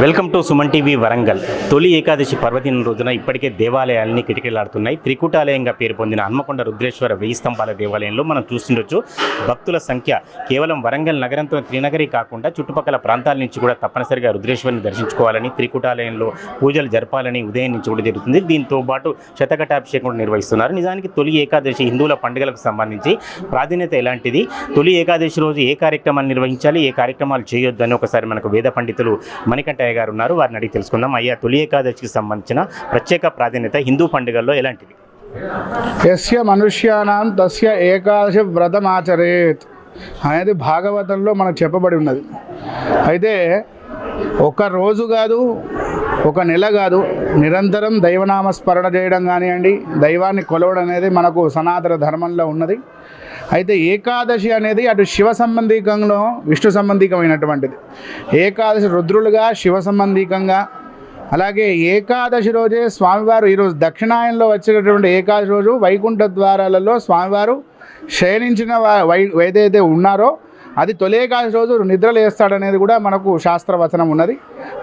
Welcome to Suman TV Warangal. తొలి ఏకాదశి పర్వదినం రోజున ఇప్పటికే దేవాలయాల్ని కిటకిలాడుతున్నాయి. త్రికూటాలయంగా పేరు పొందిన హన్మకొండ రుద్రేశ్వర 1000 స్తంభాల దేవాలయంలో మనం చూస్తుండొచ్చు. భక్తుల సంఖ్య కేవలం వరంగల్ నగరంతో త్రినగరి కాకుండా చుట్టుపక్కల ప్రాంతాల నుంచి కూడా తప్పనిసరిగా రుద్రేశ్వరిని దర్శించుకోవాలని, త్రికూటాలయంలో పూజలు జరపాలని ఉదయం నుంచి కూడా జరుగుతుంది. దీంతో పాటు శతఘటాభిషేకం నిర్వహిస్తున్నారు. నిజానికి తొలి ఏకాదశి హిందువుల పండుగలకు సంబంధించి ప్రాధాన్యత ఎలాంటిది, తొలి ఏకాదశి రోజు ఏ కార్యక్రమాలు నిర్వహించాలి, ఏ కార్యక్రమాలు చేయొద్దని ఒకసారి మనకు వేద పండితులు మణికంఠయ్య గారు ఉన్నారు. వారిని అడిగి తెలుసుకుందాం. అయ్యా, తొలి ఏకాదశికి సంబంధించిన ప్రత్యేక ప్రాధాన్యత హిందూ పండుగల్లో ఎలాంటిది? యస్య మనుష్యానాం తస్య ఏకాదశి వ్రతమాచరేత్ అనేది భాగవతంలో మనకు చెప్పబడి ఉన్నది. అయితే ఒక రోజు కాదు, ఒక నెల కాదు, నిరంతరం దైవనామస్మరణ చేయడం కానివ్వండి, దైవాన్ని కొలవడం అనేది మనకు సనాతన ధర్మంలో ఉన్నది. అయితే ఏకాదశి అనేది అటు శివ సంబంధికంలో విష్ణు సంబంధికమైనటువంటిది. ఏకాదశి రుద్రులుగా శివ సంబంధికంగా, అలాగే ఏకాదశి రోజే స్వామివారు ఈరోజు దక్షిణాయనంలో వచ్చేటటువంటి ఏకాదశి రోజు వైకుంఠ ద్వారాలలో స్వామివారు శయనించిన ఏదైతే ఉన్నారో అది తొలి ఏకాదశి రోజు నిద్రలేస్తాడనేది కూడా మనకు శాస్త్రవచనం ఉన్నది.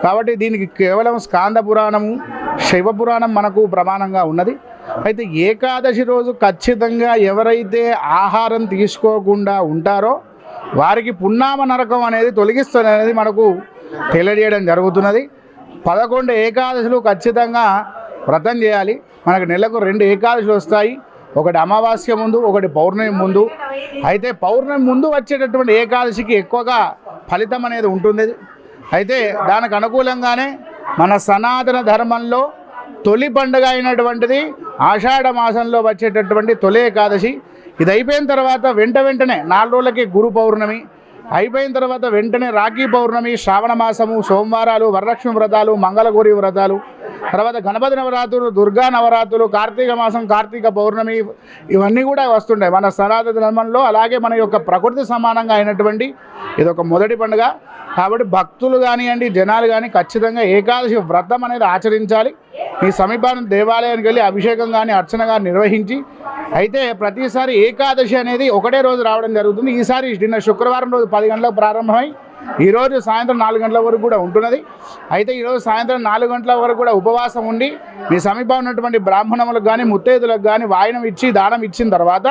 కాబట్టి దీనికి కేవలం స్కాంద పురాణము, శైవ పురాణం మనకు ప్రమాణంగా ఉన్నది. అయితే ఏకాదశి రోజు ఖచ్చితంగా ఎవరైతే ఆహారం తీసుకోకుండా ఉంటారో వారికి పున్నామ నరకం అనేది తొలగిస్తుంది అనేది మనకు తెలియజేయడం జరుగుతున్నది. 11 ఏకాదశులు ఖచ్చితంగా వ్రతం చేయాలి. మనకు నెలకు 2 ఏకాదశులు వస్తాయి. ఒకటి అమావాస్య ముందు, ఒకటి పౌర్ణమి ముందు. అయితే పౌర్ణమి ముందు వచ్చేటటువంటి ఏకాదశికి ఎక్కువగా ఫలితం అనేది ఉంటుంది. అయితే దానికి అనుకూలంగానే మన సనాతన ధర్మంలో తొలి పండుగ అయినటువంటిది ఆషాఢ మాసంలో వచ్చేటటువంటి తొలి ఏకాదశి. ఇది అయిపోయిన తర్వాత వెంటనే 4 రోజులకి గురు పౌర్ణమి అయిపోయిన తర్వాత వెంటనే రాఖీ పౌర్ణమి, శ్రావణ మాసము, సోమవారాలు, వరలక్ష్మి వ్రతాలు, మంగళగౌరి వ్రతాలు, తర్వాత గణపతి నవరాత్రులు, దుర్గా నవరాత్రులు, కార్తీక మాసం, కార్తీక పౌర్ణమి, ఇవన్నీ కూడా వస్తుంటాయి మన సనాతన ధర్మంలో. అలాగే మన యొక్క ప్రకృతి సమానంగా అయినటువంటి ఇదొక మొదటి పండుగ. కాబట్టి భక్తులు కానివ్వండి, జనాలు కానీ ఖచ్చితంగా ఏకాదశి వ్రతం అనేది ఆచరించాలి. మీ సమీపాన దేవాలయానికి వెళ్ళి అభిషేకం కానీ అర్చన కానీ నిర్వహించి, అయితే ప్రతిసారి ఏకాదశి అనేది ఒకటే రోజు రావడం జరుగుతుంది. ఈసారి నిన్న శుక్రవారం రోజు 10 గంటలకు ప్రారంభమై ఈరోజు సాయంత్రం 4 గంటల వరకు కూడా ఉంటున్నది. అయితే ఈరోజు సాయంత్రం 4 గంటల వరకు కూడా ఉపవాసం ఉండి మీ సమీపం ఉన్నటువంటి బ్రాహ్మణములకు కానీ ముత్తైదులకు కానీ వాయనం ఇచ్చి దానం ఇచ్చిన తర్వాత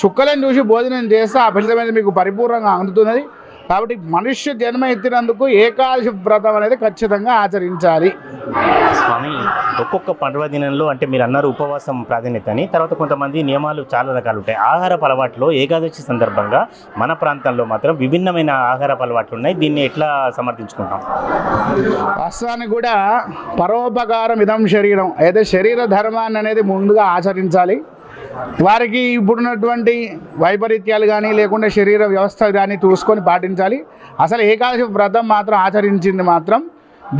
చుక్కలను చూసి భోజనం చేస్తే ఆ ఫలితం అనేది మీకు పరిపూర్ణంగా అందుతున్నది. కాబట్టి మనుష్య జన్మ ఎత్తినందుకు ఏకాదశి వ్రతం అనేది ఖచ్చితంగా ఆచరించాలి. స్వామి, ఒక్కొక్క పర్వదినంలో అంటే మీరు అన్నారు ఉపవాసం ప్రాధాన్యత అని, తర్వాత కొంతమంది నియమాలు చాలా రకాలు ఉంటాయి. ఆహారపు అలవాట్లో ఏకాదశి సందర్భంగా మన ప్రాంతంలో మాత్రం విభిన్నమైన ఆహారపు అలవాట్లు ఉన్నాయి. దీన్ని ఎట్లా సమర్థించుకుంటాం? వాస్తవానికి కూడా పరోపకారం ఇదం శరీరం, అయితే శరీర ధర్మాన్ని అనేది ముందుగా ఆచరించాలి. వారికి ఇప్పుడున్నటువంటి వైపరీత్యాలు కానీ లేకుండా శరీర వ్యవస్థ కానీ చూసుకొని పాటించాలి. అసలు ఏకాదశి వ్రతం మాత్రం ఆచరించింది మాత్రం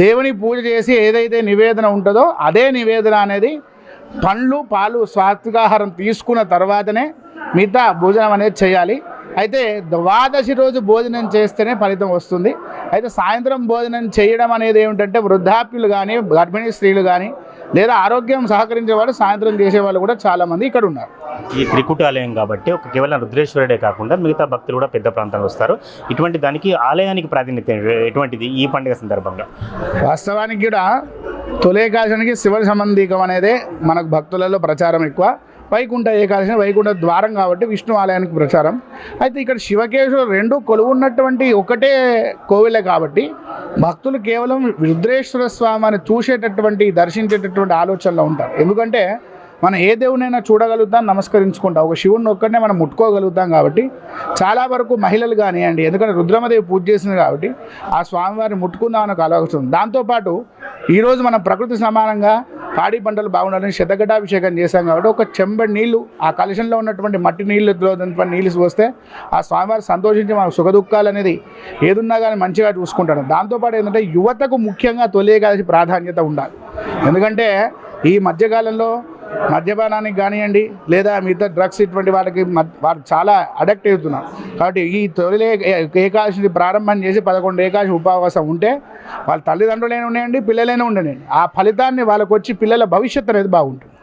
దేవుని పూజ చేసి ఏదైతే నివేదన ఉంటుందో అదే నివేదన అనేది పండ్లు, పాలు, సాత్వికాహారం తీసుకున్న తర్వాతనే మిగతా భోజనం అనేది చేయాలి. అయితే ద్వాదశి రోజు భోజనం చేస్తేనే ఫలితం వస్తుంది. అయితే సాయంత్రం భోజనం చేయడం అనేది ఏమిటంటే వృద్ధాప్యులు కానీ, గర్భిణీ స్త్రీలు కానీ, లేదా ఆరోగ్యం సహకరించే వాళ్ళు సాయంత్రం చేసేవాళ్ళు కూడా చాలామంది ఇక్కడ ఉన్నారు. ఈ త్రికూటాలయం కాబట్టి ఒక కేవలం రుద్రేశ్వరుడే కాకుండా మిగతా భక్తులు కూడా పెద్ద ప్రాంతానికి వస్తారు. ఇటువంటి దానికి ఆలయానికి ప్రాధాన్యత ఎటువంటిది ఈ పండుగ సందర్భంగా? వాస్తవానికి కూడా తొలి ఏకాదశికి శివ సంబంధికం అనేదే మనకు భక్తులలో ప్రచారం ఎక్కువ. వైకుంఠ ఏకాదశి వైకుంఠ ద్వారం కాబట్టి విష్ణు ఆలయానికి ప్రచారం. అయితే ఇక్కడ శివకేశవులు 2 కొలువున్నటువంటి ఒకటే కోవిలే కాబట్టి భక్తులు కేవలం రుద్రేశ్వర స్వామిని చూసేటటువంటి, దర్శించేటటువంటి ఆలోచనలో ఉంటారు. ఎందుకంటే మనం ఏ దేవునైనా చూడగలుగుతాం, నమస్కరించుకుంటాం. ఒక శివుడిని ఒక్కడనే మనం ముట్టుకోగలుగుతాం. కాబట్టి చాలా వరకు మహిళలు కానివ్వండి, ఎందుకంటే రుద్రమదేవి పూజ చేసింది కాబట్టి ఆ స్వామివారిని ముట్టుకుందామని ఒక ఆలోచన. దాంతోపాటు ఈరోజు మనం ప్రకృతి సమానంగా పాడి పంటలు బాగుండాలని శతఘటాభిషేకం చేశాం కాబట్టి ఒక చెంబడి నీళ్లు ఆ కలశంలో ఉన్నటువంటి మట్టి నీళ్ళలో నీళ్ళు పోస్తే ఆ స్వామివారు సంతోషించి మన సుఖదుఖాలు అనేది ఏదున్నా కానీ మంచిగా చూసుకుంటాడు. దాంతోపాటు ఏంటంటే యువతకు ముఖ్యంగా తొలి ఏకాదశి ప్రాధాన్యత ఉండాలి. ఎందుకంటే ఈ మధ్యకాలంలో మద్యపానానికి కానివ్వండి లేదా మిగతా డ్రగ్స్ ఇటువంటి వాటికి చాలా అడక్ట్ అవుతున్నారు. కాబట్టి ఈ తొలి ఏకాదశిని ప్రారంభం చేసి 11 ఏకాదశి ఉపవాసం ఉంటే వాళ్ళ తల్లిదండ్రులైనా ఉండేయండి, పిల్లలైనా ఉండేయండి, ఆ ఫలితాన్ని వాళ్ళకు వచ్చి పిల్లల భవిష్యత్తు అనేది బాగుంటుంది.